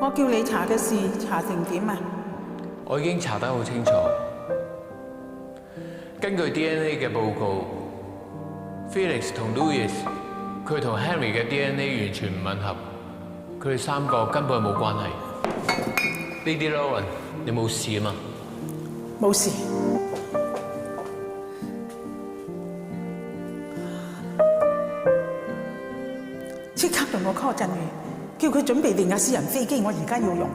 我叫你查嘅事查成點啊？我已經查得好清楚。根據 DNA 嘅報告 ，Felix 同 Louis 佢同 Henry 嘅 DNA 完全唔吻合，佢哋三個根本冇關係。Lady Lauren， 你冇事啊嘛？冇事。即刻同我 call 振宇，叫佢準備定架私人飛機，我而家要用。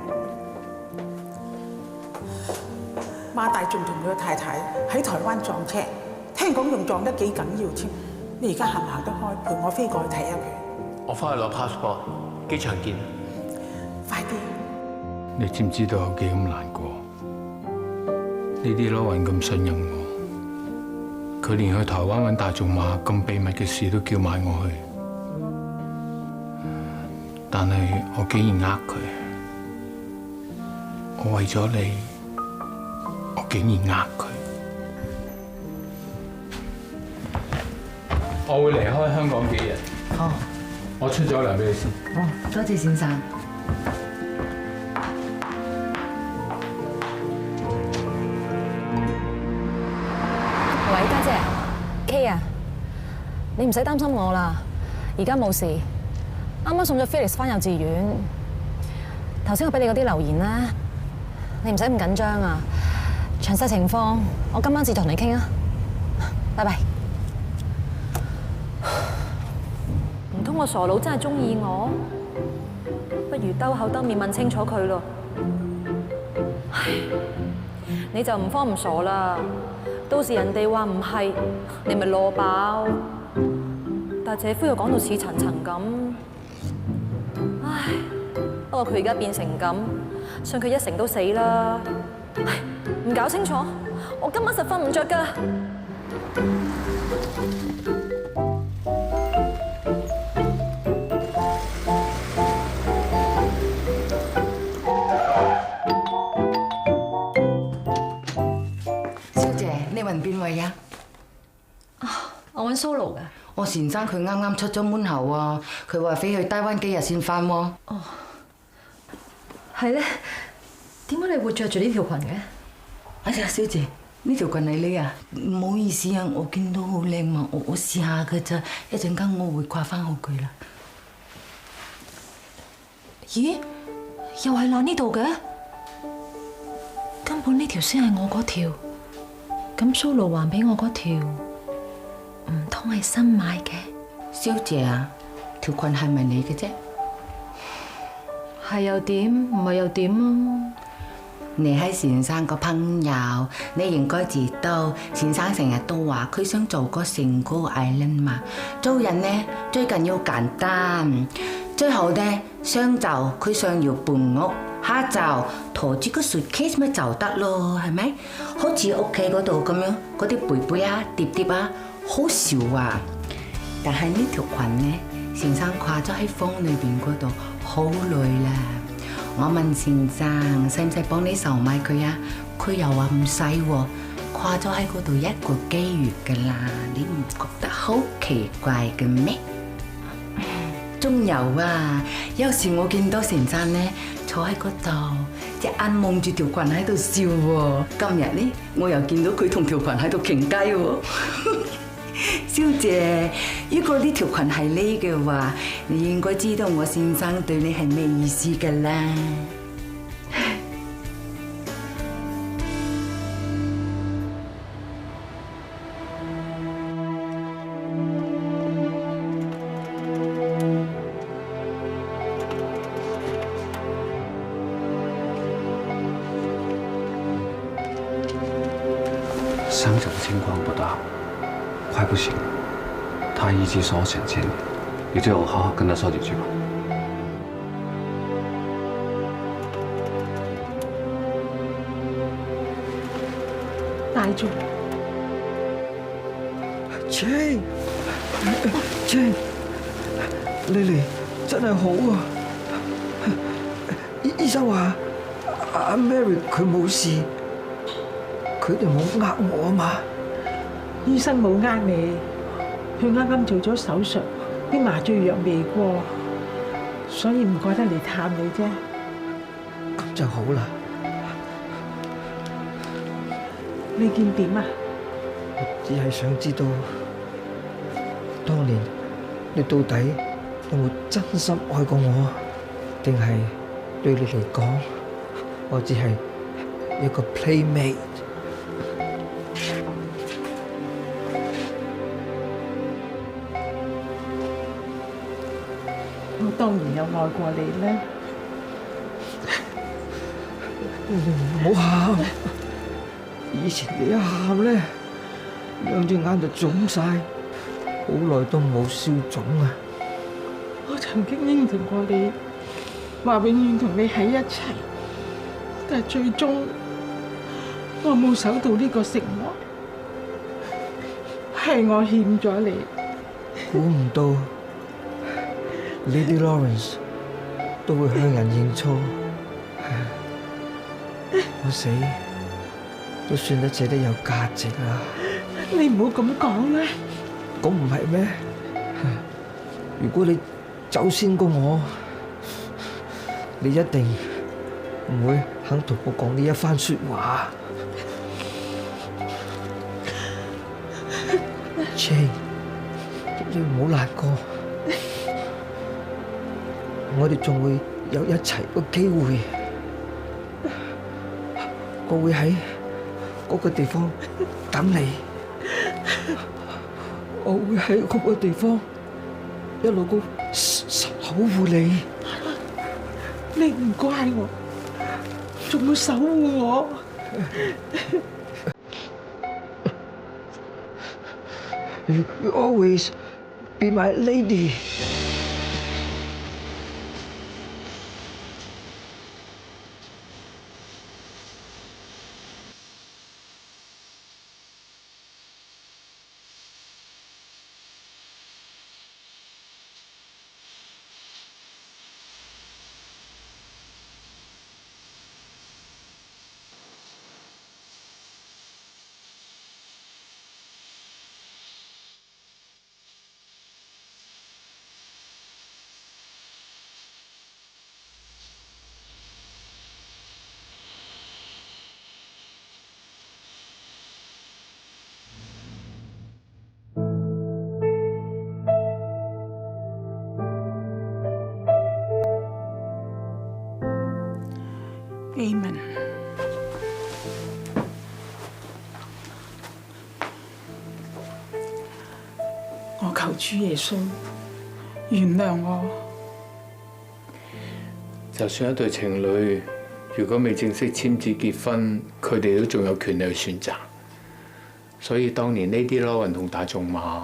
馬大仲同佢太太喺台灣撞車，聽講仲撞得幾緊要添。你而家行唔行得開？陪我飛過去睇下佢。我翻去攞 passport， 機場見。快啲！你知唔知道有幾咁難過？呢啲撈人咁信任我，佢連去台灣揾大仲馬咁秘密嘅事都叫埋我去，但係我竟然呃佢，我為咗你，我竟然呃佢。我會離開香港幾日。哦，我出咗糧俾你先。哦，多謝先生。喂，家姐 K 啊，你唔使擔心我啦，而家冇事。啱啱送咗 Felix 返幼稚園。頭先我俾你嗰啲留言咧，你唔使咁緊張啊。詳細情況我今晚至同你傾啊。拜拜。唔通我傻佬真係中意我？不如兜口兜面問清楚佢咯。唉，你就唔慌唔傻啦。到時人哋話唔係，你咪攞爆。但姐夫又講到似層層咁，唉。不過佢而家變成咁，信佢一成都死啦。唉，唔搞清楚，我今晚實瞓唔着㗎。小姐，你揾邊位啊？我揾 Solo 㗎。我先生佢啱啱出咗門口啊，佢話飛去台灣幾日先返喎。哦，係咧。點解你會着住呢條裙嘅？哎呀，小姐，呢條裙係你啊？唔好意思啊，我見到好靚嘛，我試下㗎咋，一陣間我會掛翻好佢啦。咦？又係爛呢度嘅？根本呢條先係我嗰條，咁 Solo 還俾我嗰條，唔通係新買嘅？小姐啊，條裙係咪你嘅啫？係又點？唔係又點啊？你係先生個朋友，你應該知道，先生成日都話佢想做個single island嘛。做人呢，最緊要簡單，最後呢，上晝佢想要搬屋，下晝拖住個 suitcase 咪就得咯，係咪？好似屋企嗰度咁樣，嗰啲杯杯啊、碟碟啊，好少啊。但係呢條裙呢，先生掛咗喺房裏邊嗰度好耐啦。我問先生使唔使幫你售賣佢啊？佢又話唔使喎，掛咗喺嗰度一個幾月噶啦，你唔覺得好奇怪嘅咩？仲有啊，有時我見到先生呢坐喺嗰度，隻眼望住條裙喺度笑喎。今日呢，我又見到佢同條裙喺度傾偈喎。小姐，如果呢條裙係你嘅話，你應該知道我先生對你係咩意思㗎啦。伤者的情况不大，快不行了，他一直说想见你，你最好好好跟他说几句吧。大仲Jane，你嚟真係好啊！醫生話阿 Mary 佢冇事，佢哋冇呃我啊嘛。醫生冇呃你，佢啱啱做咗手術，啲麻醉藥未過，所以唔覺得嚟探你啫。就好啦。你見點啊？我只係想知道，當年你到底有冇真心愛過我，定係對你嚟講，我只係一個 playmate？我當然有愛過你啦。唔好喊，以前你一喊咧，兩隻眼就腫晒，好耐都冇消腫啊！我曾經應承過你，話永遠同你喺一齊，但係最終我冇守到呢個承諾，係我欠咗你。估唔到 Lady Lawrence 都會向人認錯，我死都算得值得有價值啦。你唔好咁講啦。咁唔係咩？如果你走先過我，你一定唔會肯同我講呢一番説話。Jane，你唔好難過，我哋仲會有一齊個機會。我會喺嗰個地方等你，我會喺嗰個地方一路都守護你。你唔怪我，仲會守護我。You always be my lady。Amen。我求主耶穌原諒我。就算一對情侶，如果未正式簽字結婚，佢哋都仲有權利去選擇。所以當年Lady Lawrence同大仲馬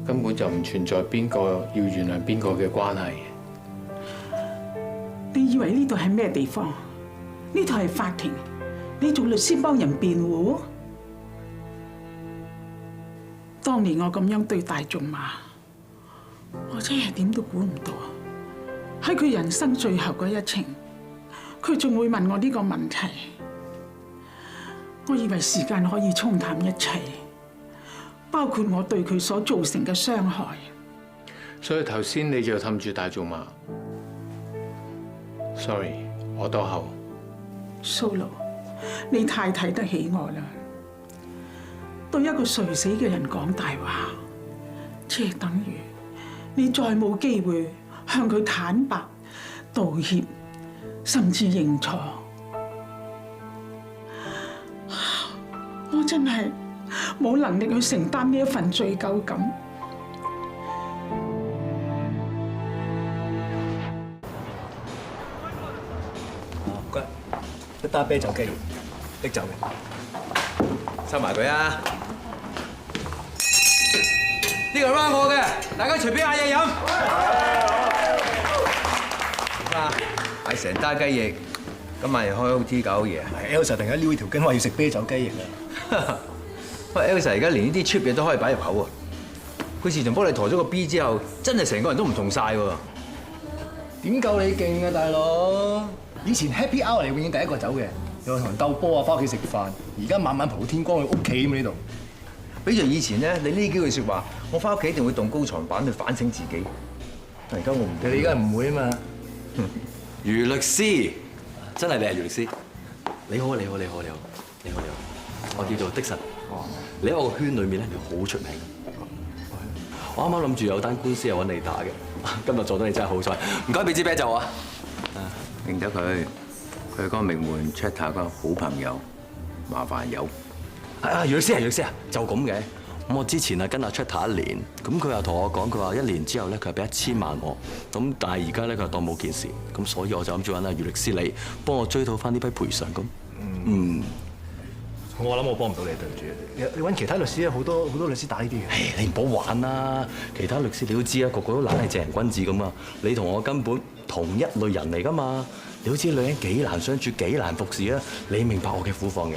根本就唔存在邊個要原諒邊個嘅關係。你以為呢度係咩地方？呢度係法庭，你做律師幫人辯護？當年我咁樣對大仲馬，我真係點都估唔到，喺佢人生最後嗰一程，佢仲會問我呢個問題。我以為時間可以沖淡一切，包括我對佢所造成嘅傷害。所以頭先你就氹住大仲馬。Sorry， 我多口。Solo， 你太睇得起我啦！對一個垂死嘅人講大話，即係等於你再冇機會向佢坦白、道歉，甚至認錯。我真係冇能力去承擔呢一份罪疚感。唔該，一打啤酒機，拎走嘅，收埋佢啊！呢個 round 我嘅，大家隨便嗌嘢飲。啊，買成打雞翼，今晚又開 OT 搞嘢。Elsa 突然間撩條筋，話要食啤酒雞翼啊！喂 ，Elsa 而家連呢啲 cheap 嘢都可以擺入口喎。佢自從幫你抬咗個 B 之後，真係成個人都唔同晒喎。點夠你勁啊，大佬！以前 Happy Hour 你永遠第一個走嘅，又同人鬥波啊，翻屋企食飯。而家晚晚蒲到天光去屋企咁呢度。比著以前咧，你呢幾句説話，我翻屋企一定會動高床板去反省自己。但而家我唔，你而家唔會啊嘛。余律師，真係你係姚律師。你好，我叫做的神。你喺我個圈裏面咧，你好出名。我啱啱諗住有單官司係揾你打嘅，今日撞到你真係好彩。唔該，俾支啤酒啊！認得佢，佢係嗰個名門 Chatter 個好朋友，麻煩友。姚律師啊，就咁嘅。咁我之前啊跟阿 Chatter 1年，咁佢又同我講，佢話1年之後咧，佢係俾1000萬我。咁但係而家咧，佢又當冇件事。咁所以我就諗住揾阿姚律師你幫我追討翻呢筆賠償咁。我諗我幫唔到你，對唔住。你揾其他律師啊，好多律師打呢啲嘅。你唔好玩啦！其他律師你都知啊，個個都懶係正人君子咁啊。你同我根本同一類人嚟噶嘛。你都知女人幾難相處，幾難服侍啊！你明白我嘅苦況嘅。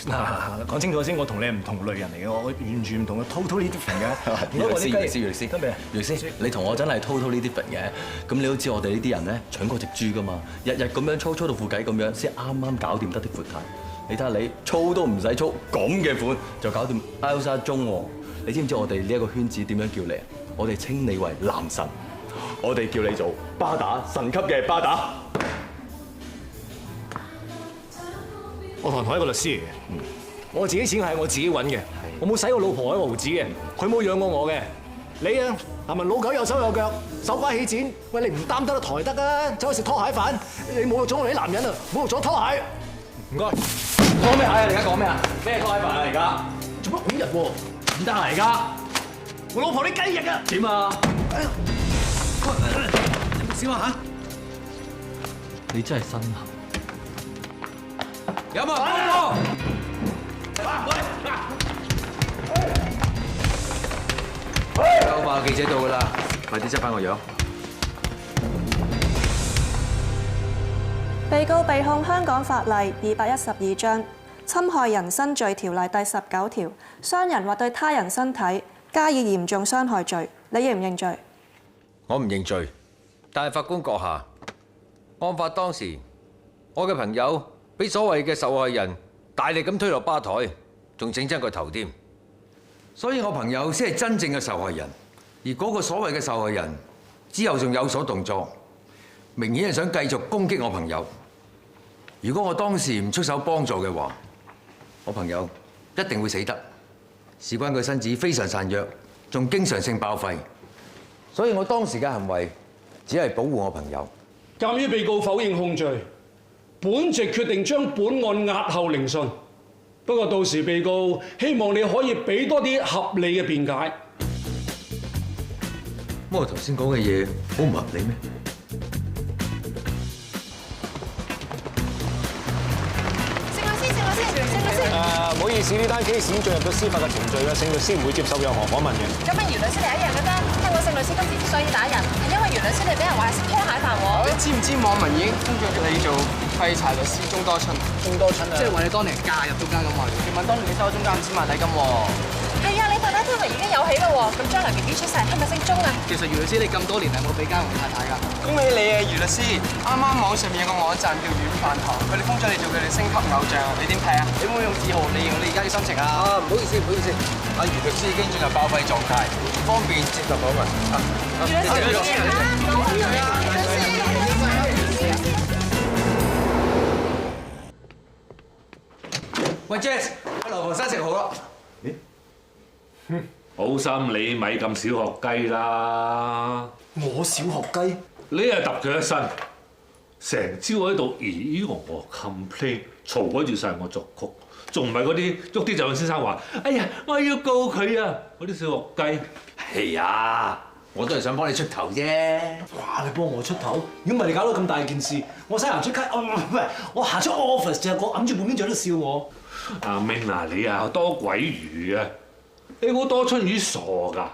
嗱，講清楚先，我同你係唔同類人嚟嘅，我完全唔同嘅 totally different 嘅。姚律師，你同我真係 totally different 嘅。咁你都知我哋呢啲人咧，搶過隻豬噶嘛，日日咁樣操到副計咁樣，先啱啱搞掂得啲闊太。你睇下你操都唔使操，咁嘅款就搞掂 Elsa 鐘喎。你知唔知我哋呢一個圈子點樣叫你啊？我哋稱你為男神，我哋叫你做巴打，神級嘅巴打。我同一個律師嚟嘅，我自己錢係我自己揾嘅，我冇使我老婆一個毫子嘅，佢冇養過我嘅。你啊，係咪老狗有手有腳，手瓜起剪？喂，你唔擔得台得啊？走去食拖鞋飯，你侮辱咗我哋啲男人啊！侮辱咗拖鞋。唔該。講咩鞋啊？你而家講咩啊？咩拖鞋飯啊？而家做乜揾人喎？唔得啊！而家我老婆啲雞翼啊！點啊？小華嚇，你真係身痕。有冇啊？有話記者到㗎啦，快啲執翻個樣。被告被控香港法例212章《侵害人身罪條例》第19條，傷人或對他人身體加以嚴重傷害罪。你認唔認罪？我唔認罪，但係法官閣下，案發當時，我嘅朋友俾所謂嘅受害人大力咁推落吧台，仲整親個頭添。所以我朋友先係真正嘅受害人，而嗰個所謂嘅受害人之後仲有所動作，明顯係想繼續攻擊我朋友。如果我當時唔出手幫助嘅話，我朋友一定會死得。事關佢身子非常孱弱，仲經常性爆肺，所以我當時嘅行為只係保護我朋友。鑑於被告否認控罪，本席決定將本案押後聆訊。不過到時被告希望你可以俾多啲合理嘅辯解。咁我頭先講嘅嘢好唔合理咩？唔好意思，呢單 case 已經進入咗司法嘅程序啦，聖律師唔會接受任何訪問嘅。咁啊，姚律師你一樣嘅啫。聽講聖律師今次之所以打人，係因為姚律師你俾人話係食拖鞋飯喎。你知唔知網民已經封咗你做廢柴律師鍾多春？鍾多春啊！即係話你當年嫁入中間咁話，傳聞當年你收咗中間5千萬禮金喎。係啊，你太太聽聞已經有喜啦喎，咁將來 BB 出世係咪姓鍾啊？其實姚律師你咁多年係冇俾家用太太㗎。恭喜你啊，姚律師！啱啱網上面有個網站叫軟飯堂，佢哋封咗你做佢哋星級偶像，你點睇啊？你會唔會用自豪利用你而家嘅心情啊？唔好意思，阿姚律師已經進入爆肺狀態，唔方便接受訪問。喂 Jess， 阿劉學生食好啦。好心你咪咁小學雞啦！我小學雞？你係揼佢一身，成朝喺度咦我 complain， 嘈鬼住晒我作曲，仲唔係嗰啲喐啲就向先生話：哎呀，我要告佢啊！嗰啲小學雞。係啊，我都係想幫你出頭啫。哇！你幫我出頭？如果唔係你搞到咁大件事，我使行出街，唔係我行出 office 就我揞住半邊嘴都笑我。阿明嗱，你啊多鬼餘啊！你估多春魚傻㗎？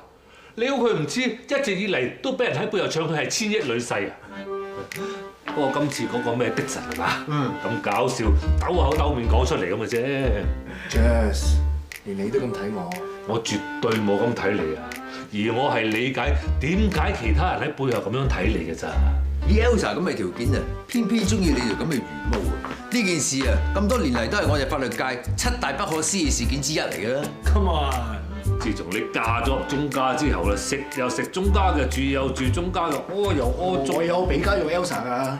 你估佢唔知一直以嚟都俾人喺背後唱佢係千億女婿啊！不過今次嗰個咩的神係嘛？咁搞笑，兜口兜面講出嚟咁嘅啫。Jess， 連你都咁睇我？我絕對冇咁睇你啊！而我係理解點解其他人喺背後咁樣睇你嘅咋。以 Elsa 咁嘅條件啊，偏偏中意你條咁嘅魚毛啊！呢件事啊，咁多年嚟都係我哋法律界7大不可思議事件之一嚟嘅啦。Come on！自從你嫁咗入鍾家之後啦，食又食鍾家嘅，住又住鍾家嘅，屙又屙。我有俾家用 Elsa 㗎。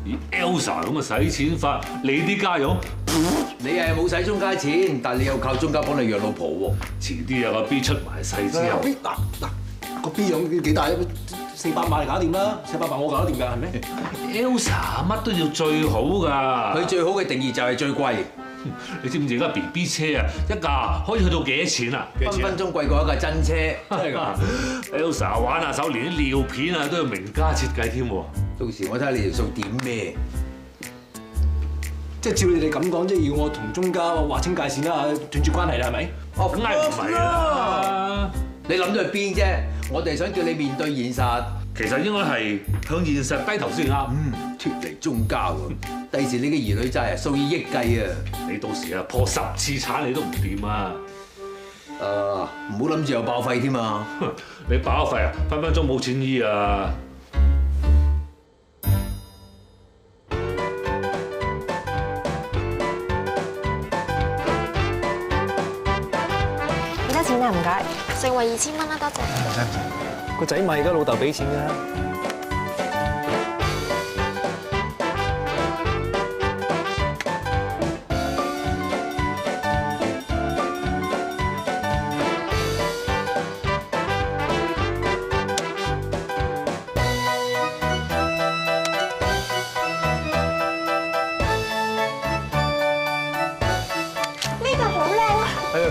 以 Elsa 咁嘅使錢法，你啲家用，你係冇使中介錢，但係你又靠中介幫你養老婆喎。遲啲有個 B 出埋世之後，嗱個 B 養幾大？400萬搞掂啦，400萬我搞得掂㗎，係咩 Elsa 乜都要最好㗎。佢最好嘅定義就係最貴。你知唔知而家 BB 車啊，一架可以去到幾多錢啊？分分鐘貴過一架真車。真係㗎 ！Elsa 玩下手，連啲尿片啊都要名家設計添喎。到時我睇下你條數點咩？即係照你哋咁講，即係要我同中家劃清界線啦，斷絕關係啦，係咪？哦，梗係唔係啦！你諗到去邊啫？我哋想叫你面對現實。其實應該係向現實低頭先啱。脱離中家喎，第時你嘅兒女債啊數以億計啊！你到時啊破10次產你都唔掂啊！唔好諗住又爆肺添啊！你爆肺啊，分分鐘冇錢醫啊！幾多錢啊？唔該，成為2000蚊啦，多謝。唔使唔使，個仔咪而家老豆俾錢㗎。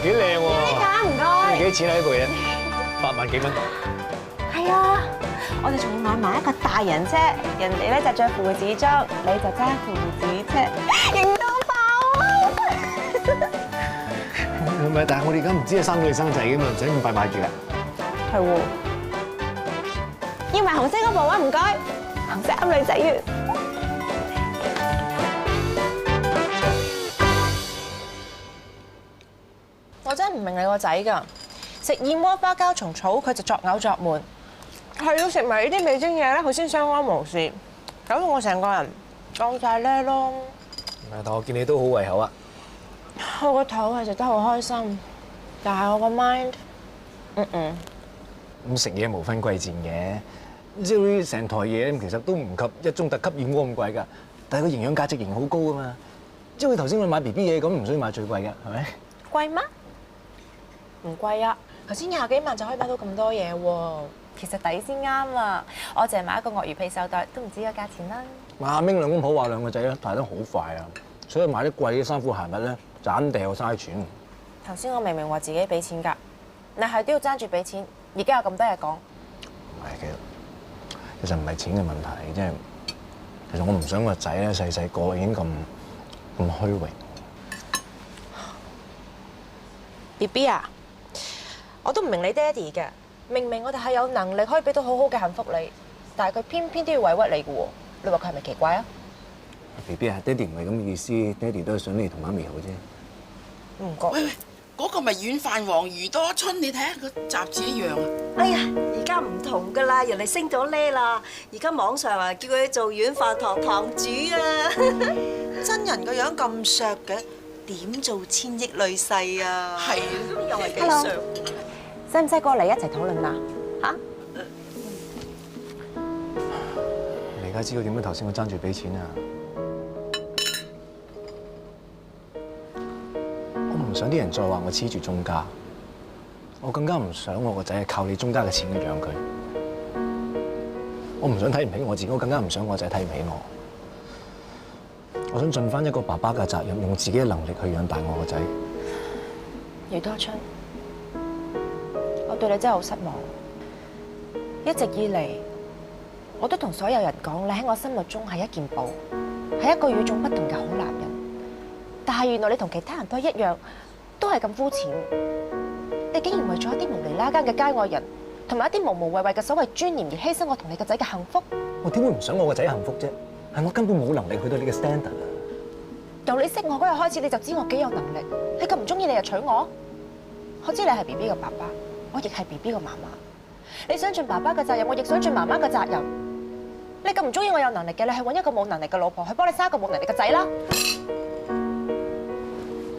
幾靚喎！唔該。幾多錢啊？呢部嘢8萬幾蚊。係啊，我哋仲要買埋一個大人車，人哋咧就着父子裝，你就揸父子車，型到爆啊！唔係，但係我哋而家唔知係生女生仔㗎嘛，唔使咁快買住㗎。係喎，要埋紅色嗰部啊！唔該，紅色啱女仔嘅。我真係唔明你個仔㗎，食燕窩花膠蟲草佢就作嘔作悶，係要食埋呢啲味精嘢咧，佢先相安無事，搞到我成個人裝晒叻咯。但我見你都好胃口啊！我個頭係食得好開心，但係我個 mind，咁食嘢無分貴賤嘅，即係成台嘢其實都唔及一宗特級燕窩咁貴㗎，但係個營養價值仍然好高㗎嘛。即係佢頭先我買 BB 嘢咁，唔需要買最貴㗎，係咪？貴咩？唔貴啊！頭先20幾萬就可以買到咁多嘢喎，其實抵先啱啊！我淨係買一個鱷魚皮手袋都唔止個價錢啦。阿明兩公婆話兩個仔咧大得好快啊，所以買啲貴嘅衫褲鞋襪咧，盞掉嘥錢。頭先我明明話自己俾錢㗎，你係都要爭住俾錢，而家有咁多嘢講。唔係其實唔係錢嘅問題，即係其實我唔想個仔咧細細個已經咁虛榮。BB 啊！我都唔明你爹哋嘅，明明我哋係有能力可以俾到好好嘅幸福你，但係佢偏偏都要委屈你嘅喎。你話佢係咪奇怪啊 ？BB 啊，爹哋唔係咁嘅意思，爹哋都係想你同媽咪好啫。唔覺。喂，嗰個咪軟飯王魚多春，你睇下個雜誌一樣啊！哎呀，而家唔同㗎啦，人哋升咗呢啦，而家網上啊叫佢做軟飯堂堂主啊！真人個樣咁削嘅，點做千億女婿啊？係，又係幾削。使唔使過嚟一齊討論啊？嚇？你而家知道點解頭先我爭住俾錢啊？我唔想啲人再話我黐住中家，我更加唔想我個仔係靠你中家嘅錢去養佢。我唔想睇唔起我自己，我更加唔想我仔睇唔起我。我想盡翻一個爸爸嘅責任，用自己嘅能力去養大我個仔。余多春，我對你真係好失望。一直以嚟，我都同所有人講，你喺我心目中係一件寶，係一個與眾不同嘅好男人。但係原來你同其他人都一樣，都係咁膚淺。你竟然為咗一啲無厘啦更嘅街外人，同埋一啲無無謂謂嘅所謂尊嚴而犧牲我同你個仔嘅幸福。我點會唔想我個仔幸福啫？係我根本冇能力去到你嘅 standard 啊！由你識我嗰日開始，你就知我幾有能力。你咁唔中意，你就娶我。我知你係 BB 嘅爸爸，我亦係 BB 嘅媽媽。你想盡爸爸嘅責任，我亦想盡媽媽嘅責任。你咁唔中意我有能力嘅，你去揾一個冇能力嘅老婆，去幫你生一個冇能力嘅仔啦。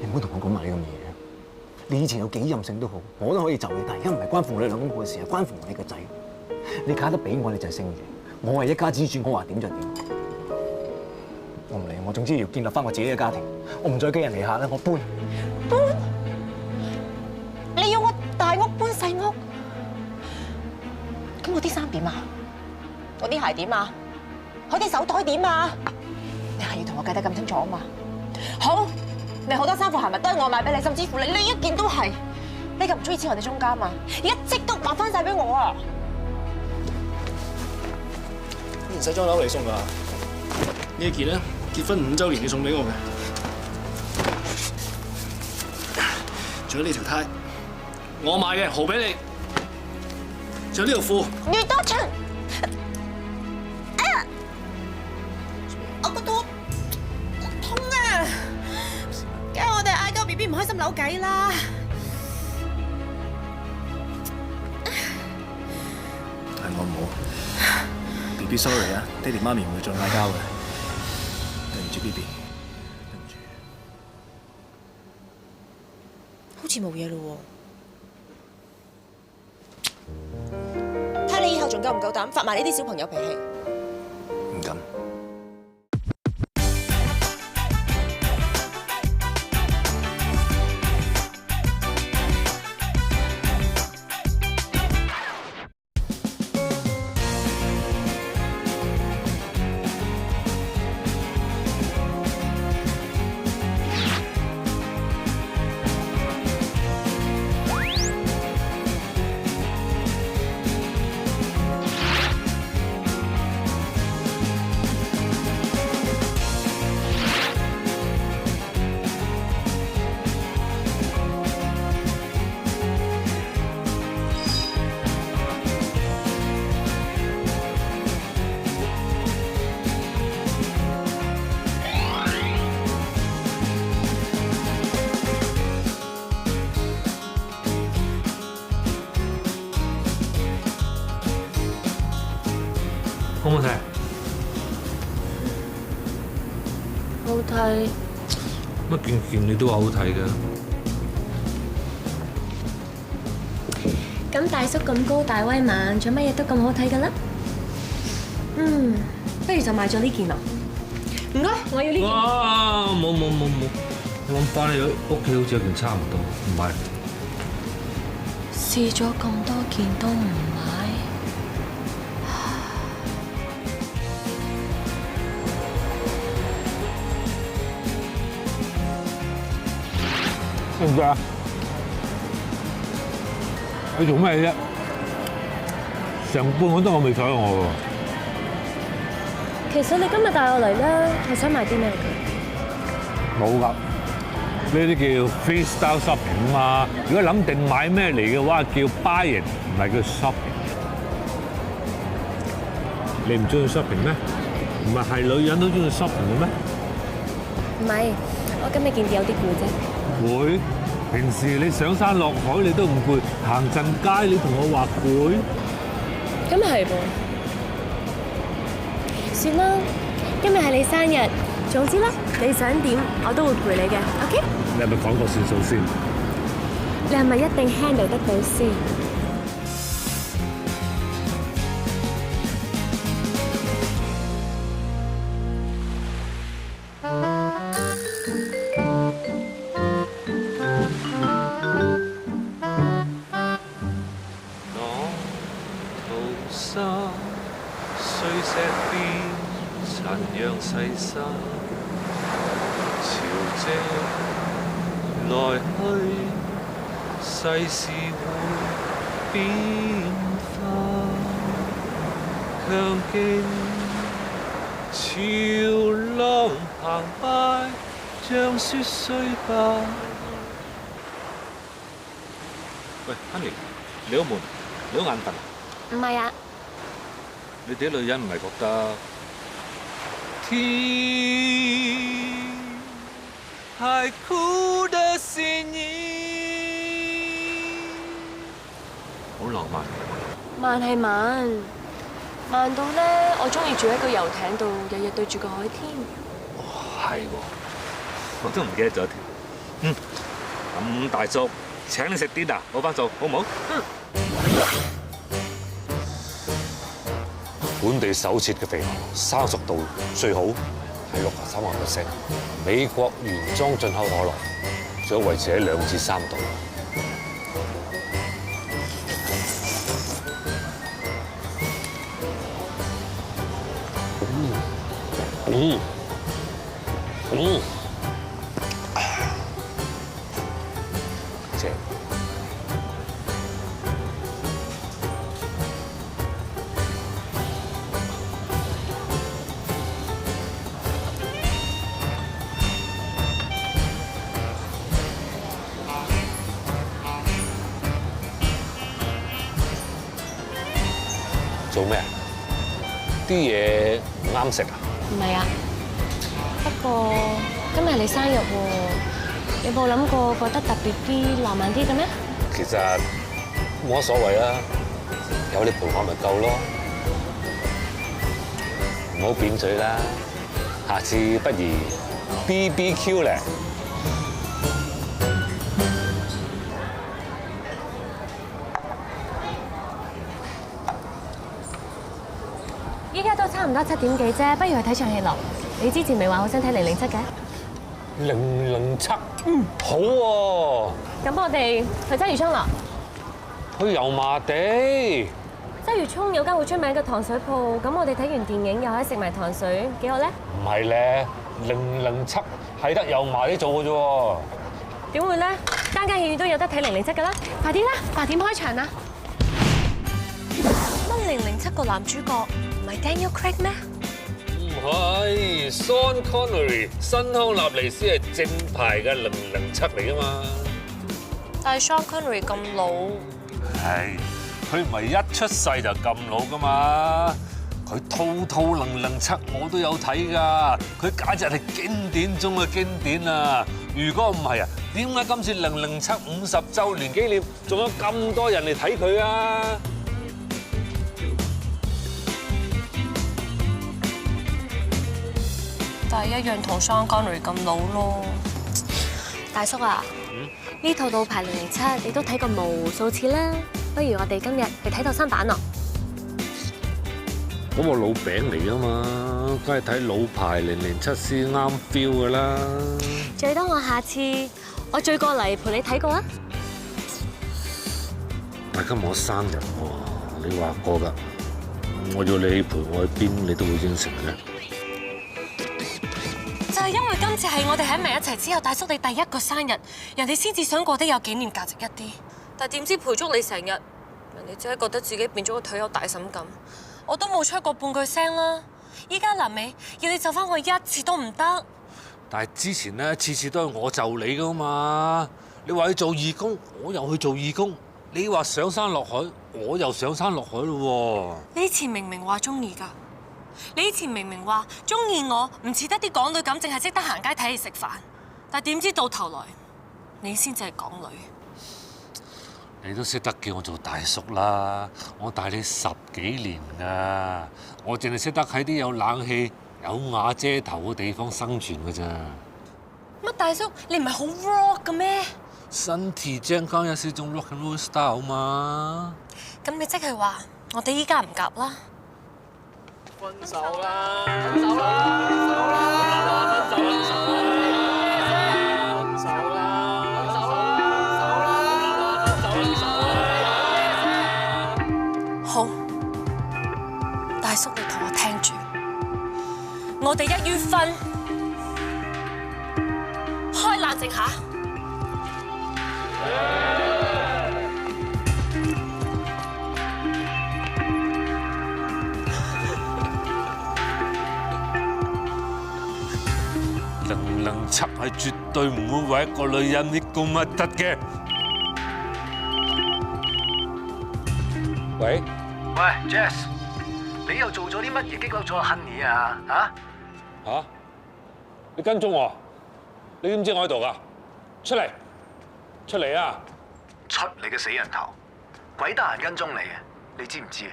你唔好同我講埋呢咁嘅嘢。你以前有幾任性都好，我都可以就你，但係而家唔係關乎你兩公婆嘅事，係關乎我哋個仔。你嫁得俾我，你就係剩餘。我係一家之主，我話點就點。我唔理，我總之要建立翻我自己嘅家庭，我唔再驚人嚟嚇啦，我搬。搬？你要我大屋搬細屋？咁我啲衫點啊？我啲鞋點啊？我啲手袋點啊？你係要同我計得咁清楚啊嘛？好，你好多衫褲鞋襪都係我買俾你，甚至乎你呢一件都係。你咁唔中意黐我哋中間嘛？而家即刻還翻晒俾我啊！唔使裝樓嚟送㗎，呢一件咧結婚5週年你送俾我嘅，仲有呢條呔，我買嘅，豪俾你，仲有呢條褲。余多春，哎呀，我個肚痛啊！梗係我哋嗌交 BB 唔開心扭計啦。係我唔好。BB sorry 啊，爹哋媽咪唔會再嗌交嘅，對唔住 BB， 對唔住。好似冇嘢咯喎，睇你以後仲夠唔夠膽發埋呢啲小朋友脾氣？唔敢。好唔好睇？好睇。乜件你都話好睇嘅？咁大叔咁高大威猛，做乜嘢都咁好睇㗎啦？不如就買咗呢件啦。唔該，我要呢件。哇！冇，我諗翻你屋企好似有件差唔多，唔買。試咗咁多件都唔買。得唔得啊？你做咩啫？成半個鐘我未睬我喎。其實你今日帶我嚟咧，係想買啲咩㗎？冇㗎，呢啲叫 freestyle shopping 啊嘛。如果諗定買咩嚟嘅話，叫 buying， 唔係叫 shopping。你唔中意 shopping 咩？唔係女人都中意 shopping 嘅咩？唔係，我今日見見有啲攰啫。攰？平時你上山落海你都唔攰，行陣街你同我話攰？咁係噃。算啦，今日係你生日，總之咧，你想點我都會陪你嘅 ，OK？ 你係咪講過算數先？你係咪一定 handle 得到先？世心潮汐來去，世事會變化，強勁潮浪澎湃，像雪碎吧。喂 ，Honey， 你好悶，你好眼瞓啊？唔係啊，你哋啲女人唔係覺得？天海枯的心意，好浪漫。慢係慢，慢到咧，我中意住喺個遊艇度，日日對住個海天。係喎，我都唔記得咗添。咁大叔請你食啲啊，攞翻數好唔好？本地手切嘅肥牛，生熟度最好，係63%，美國原裝進口可樂，仲要維持喺2至3度。正。做咩啊？啲嘢唔啱食啊？唔係啊，不過今日你生日喎，你冇諗過覺得特別啲、浪漫啲嘅咩？其實冇乜所謂啦，有你陪我咪夠咯。唔好扁嘴啦，下次不如 BBQ 咧。依家都差唔多7點幾啫，不如去睇場戲咯。你之前咪話好想睇007嘅？007，好喎。咁我哋去鰂魚涌啦。去油麻地。鰂魚涌有間好出名嘅糖水鋪，咁我哋睇完電影又可以食埋糖水，幾好咧？唔係咧，007係得油麻地做嘅啫喎。點會咧？間戲院都有得睇007㗎啦！快啲啦，8點開場啦！乜007個男主角唔係 Daniel Craig 咩？唔係 ，Sean Connery，辛康納利斯係正牌嘅007嚟㗎嘛。但係 Sean Connery 咁老。係，佢唔係一出世就咁老㗎嘛。佢套007我都有睇㗎，佢簡直係經典中嘅經典啊！如果唔係啊，點解今次007 50週年紀念仲有咁多人嚟睇佢啊？但係一樣同 Sean Connery 咁老咯。大叔啊，呢套老牌007你都睇過無數次啦，不如我哋今日去睇套新版咯。咁我老餅嚟㗎嘛，梗係睇老牌007先啱 feel 㗎啦。最多我下次我再過嚟陪你睇過啊！但係今日我生日喎，你話過㗎，我要你陪我去邊，你都會應承嘅。就係因為今次係我哋喺埋一齊之後，大叔你第一個生日，人哋先至想過得有紀念價值一啲。但係點知陪足你成日，人哋只係覺得自己變咗個退休大嬸咁。我都冇出過半句聲啦，依家臨尾要你就翻我一次都唔得。但係之前咧，次次都係我就你噶嘛。你話去做義工，我又去做義工；你話上山落海，我又上山落海咯喎。你以前明明話中意㗎，你以前明明話中意我，唔似得啲港女咁，淨係識得行街睇戲食飯。但係點知到頭來，你先至係港女。你都識得叫我做大叔啦，我大你10幾年㗎，我淨係識得喺啲有冷氣、有瓦遮頭嘅地方生存㗎咋。乜大叔，你唔係好 rock 嘅咩？身體健康也是一種 rock and roll style 嘛。咁你即係話我哋依家唔夾啦？分手啦！分手啦！分手啦！分手啦！好，大叔你同我聽住，我哋1月份開冷靜下。007係絕對唔會為一個女人呢咁核突嘅。喂？喂 ，Jess， 你又做咗啲乜嘢激嬲咗阿 Honey 啊？嚇？你跟蹤我？你點知我喺度㗎？出嚟！出嚟啊！出你嘅死人頭！鬼得閒跟蹤你啊！你知唔知啊？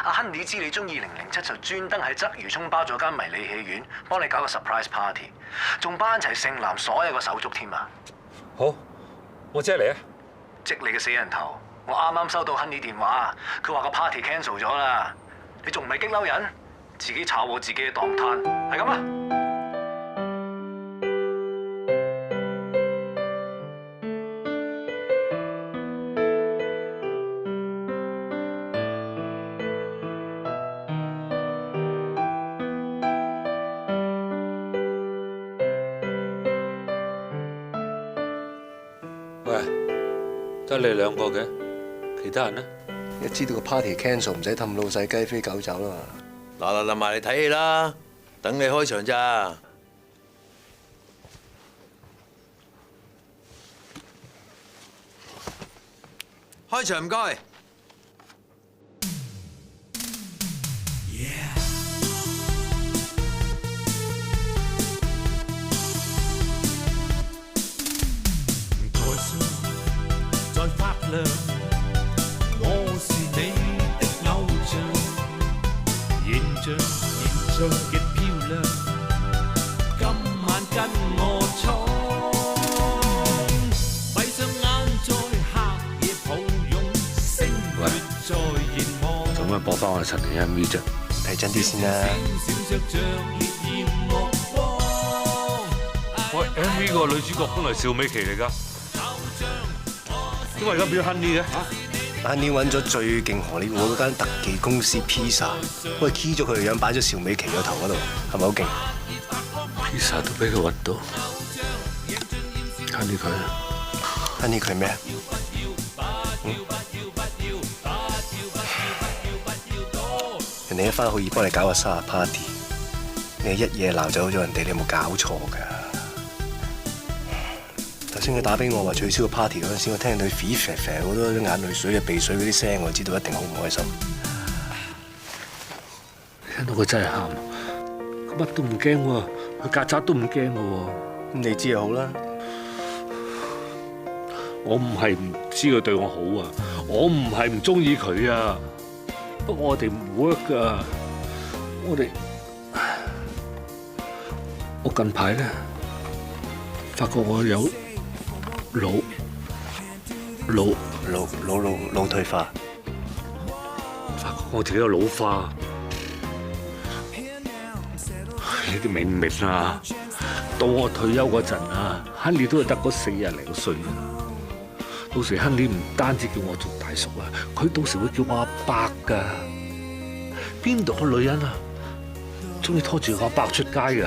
阿 Honey 知你中意007，就專登喺鰂魚涌包咗間迷你戲院，幫你搞個 surprise party， 仲班齊盛南所有個手足添啊！好，我即刻嚟啊！即你嘅死人頭！我啱啱收到 Honey 電話，佢話個 party cancel 咗啦。你仲唔係激嬲人？自己炒我自己嘅檔攤，係咁啊！得你兩個嘅，其他人呢？一知道個 party cancel， 唔使氹老細雞飛狗走啦嘛。嗱，臨埋嚟睇戲啦，等你開場咋。開場唔該。在發亮，我是你的偶像，形象極漂亮，今晚跟我闖，閉上眼在黑夜抱擁，星月在凝望。做咩播翻我陳年 MV 啫？睇真啲先啦。喂，MV 個女主角本來邵美琪嚟㗎。點解而家變咗 Honey 嘅？Honey 揾咗最勁荷里活嗰間特技公司 Pizza， 喂 key 咗佢個樣擺咗邵美琪個頭嗰度，係咪好勁 ？Pizza 都俾佢揾到 ，Honey 佢 ，Honey 佢咩啊？人哋一番好意幫你搞個生日 party， 你一夜鬧走咗人哋，你有冇搞錯㗎？頭先佢打俾我話取消個 party 嗰陣時，我聽到佢肥肥肥好多眼淚水嘅鼻水嗰啲聲，我知道一定好唔開心。聽到佢真係喊，佢乜都唔驚喎，佢曱甴都唔驚嘅喎。咁你知就好啦。我唔係唔知佢對我好啊，我唔係唔中意佢啊，不過我哋唔 work 㗎，我近排咧發覺我有腦退化，發覺我自己有老化，你哋明唔明啊？到我退休嗰陣啊，Honey都係得嗰40零歲，到時Honey唔單止叫我做大叔啊，佢到時會叫我阿伯㗎。邊度個女人啊，中意拖住個阿伯出街㗎？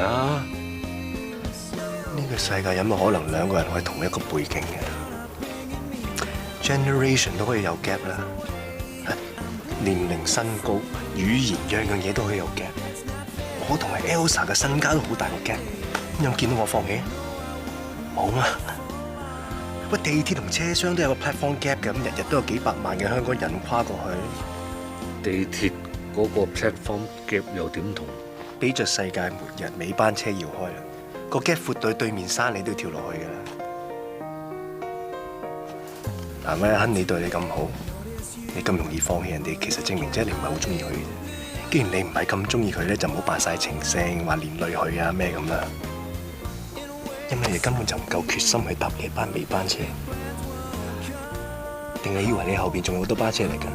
呢個世界有乜可能兩個人可以同一個背景嘅 ？Generation 都可以有 gap 啦，年齡、身高、語言樣樣嘢都可以有 gap。我同埋 Elsa 嘅身家都好大個 gap， 有冇見到我放棄？冇啊！喂，地鐵同車廂都有個 platform gap 嘅，咁日日都有幾百萬嘅香港人跨過去。地鐵嗰個 platform gap 又點同？比着世界末日尾班車要開啦，個 gap 闊到對面山你都要跳落去㗎啦。嗱，咩Honey對你咁好，你咁容易放棄人哋，其實證明啫你唔係好中意佢嘅。既然你唔係咁中意佢咧，就唔好扮晒情聖，話連累佢啊咩咁啦。因為你根本就唔夠決心去搭呢班尾班車，定係以為你後邊仲有好多班車嚟緊？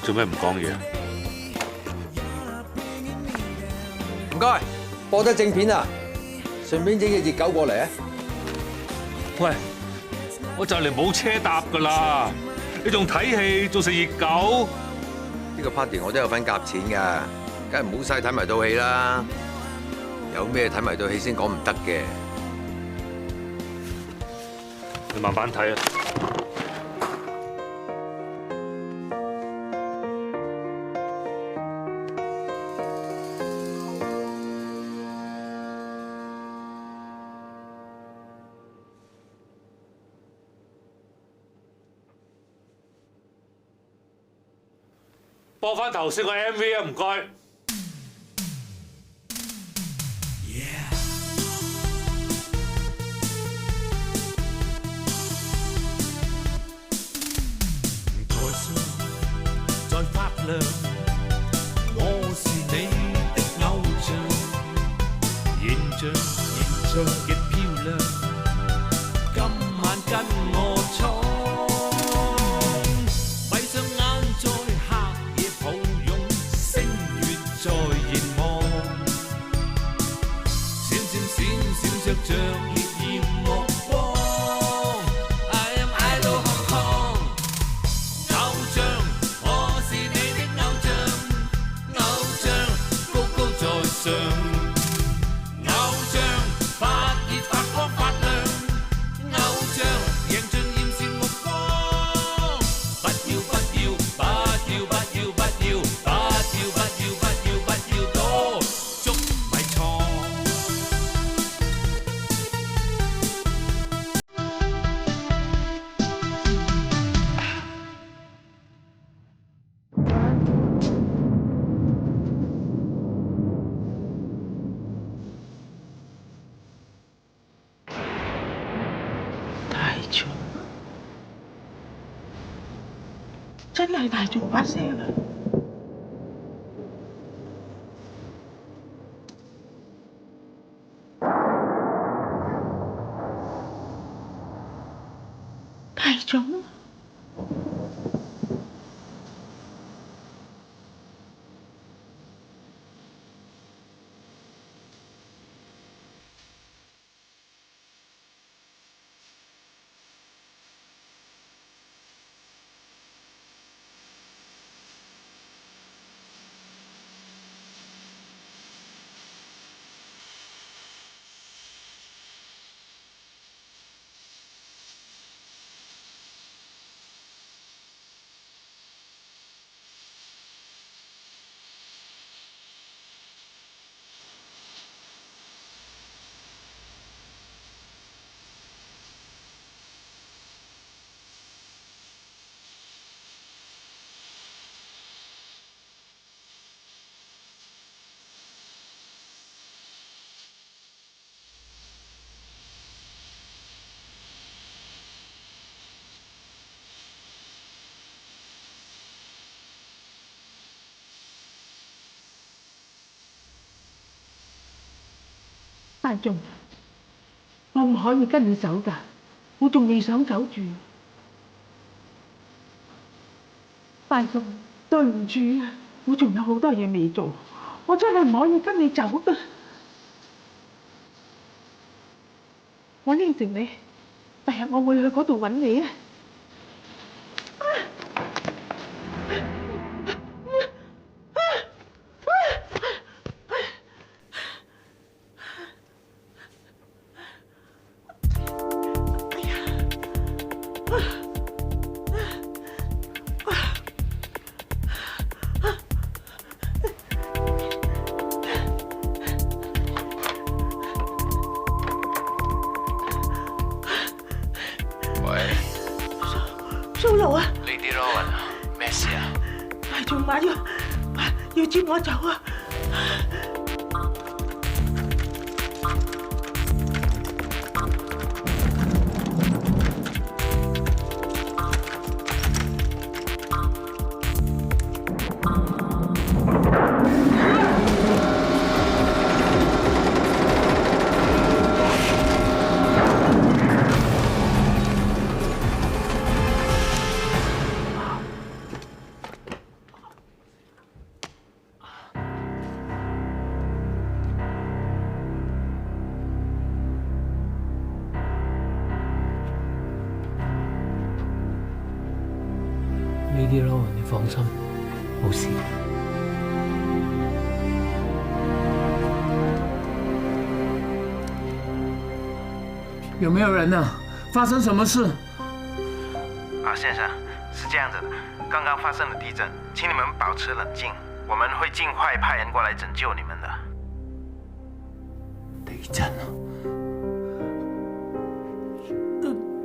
做咩唔講嘢？唔該，播得正片啊！順便整隻熱狗過嚟啊！喂，我就嚟冇車搭㗎啦，你仲睇戲做食熱狗？呢個 party 我都有份夾錢㗎，梗係唔好嘥睇埋套戲啦。有咩睇埋套戲先講唔得嘅？你慢慢睇啊！播翻頭先個 MV 啊，唔該。在發亮，我是你的偶像，形象極漂亮，今晚跟我闖。像烈焰目光 ，I am idol Hong Kong，偶像我是你總，真係大眾把聲啦！大總。大眾，我唔可以跟你走㗎，我仲未想走住。大眾，對唔住啊，我仲有好多嘢未做，我真係唔可以跟你走㗎。我應承你，第日我會去嗰度揾你啊。蘇露啊 Lady Rowan， 咩事啊？大眾話要接我走啊！Lady Rowan， 你放心，冇事。有没有人啊？发生什么事？先生，是这样子的，刚刚发生了地震，请你们保持冷静，我们会尽快派人过来拯救你们的。地震啊！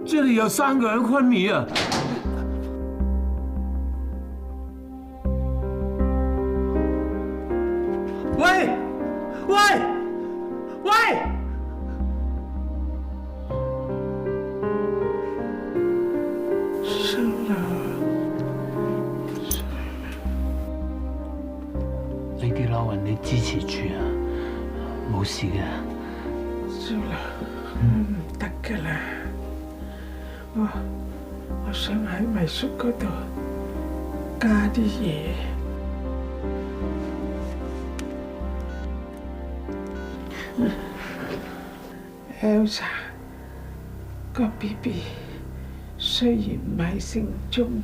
这里有3个人昏迷啊！喂！喂！喂！蘇露 ，Lady Rowan， 你支持住啊，冇事嘅。蘇露，唔得㗎啦，我想喺迷叔嗰度加啲嘢。Elsa 個 BB 雖然唔係成中，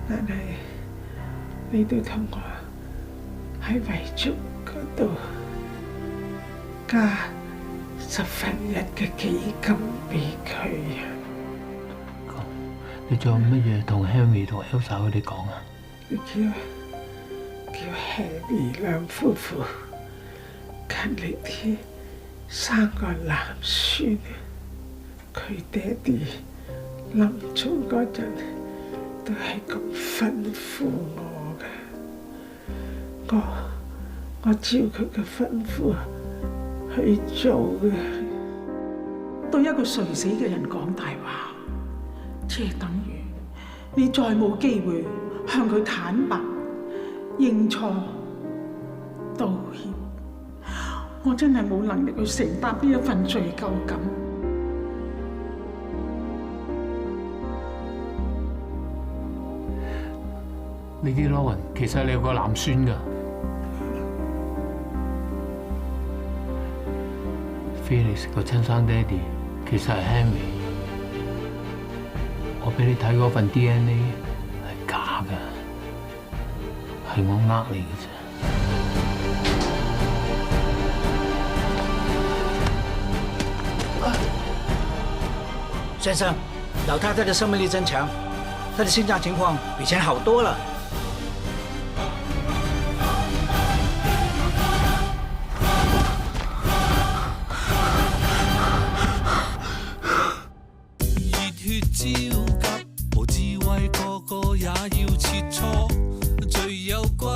但係你都同我喺遺囑嗰度加1/10嘅基金俾佢啊！你仲有乜嘢同 Henry 同 Elsa 佢哋講啊？叫 Henry 兩夫婦勤力啲。生個男孫，佢爹哋臨終嗰陣都係咁吩咐我嘅，我照佢嘅吩咐去做嘅。對一個垂死嘅人講大話，即係等於你再冇機會向佢坦白、認錯、道歉。我真係冇能力去承擔呢一份罪疚感。呢啲 Lauren 其實你有個男孫㗎 ，Felix 個親生爹哋其實係 Henry。我俾你睇嗰份 DNA 係假㗎，係我呃你嘅啫。先生，老太太的生命力增强，她的心脏情况比以前好多了。熱血焦急，無智慧個個也要切磋，最有骨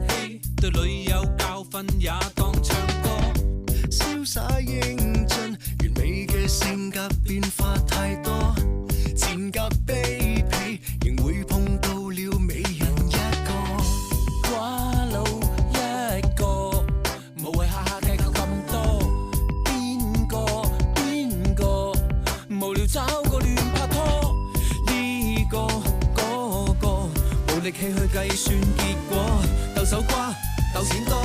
氣，對女友教訓也當唱歌，瀟灑英俊，完美嘅性格變化太多，賤格卑鄙，仍會碰到了美人一個，寡佬一個，無謂下下計較咁多，邊個無聊找個亂拍拖，呢個嗰個，無力氣去計算結果，鬥手瓜鬥錢多。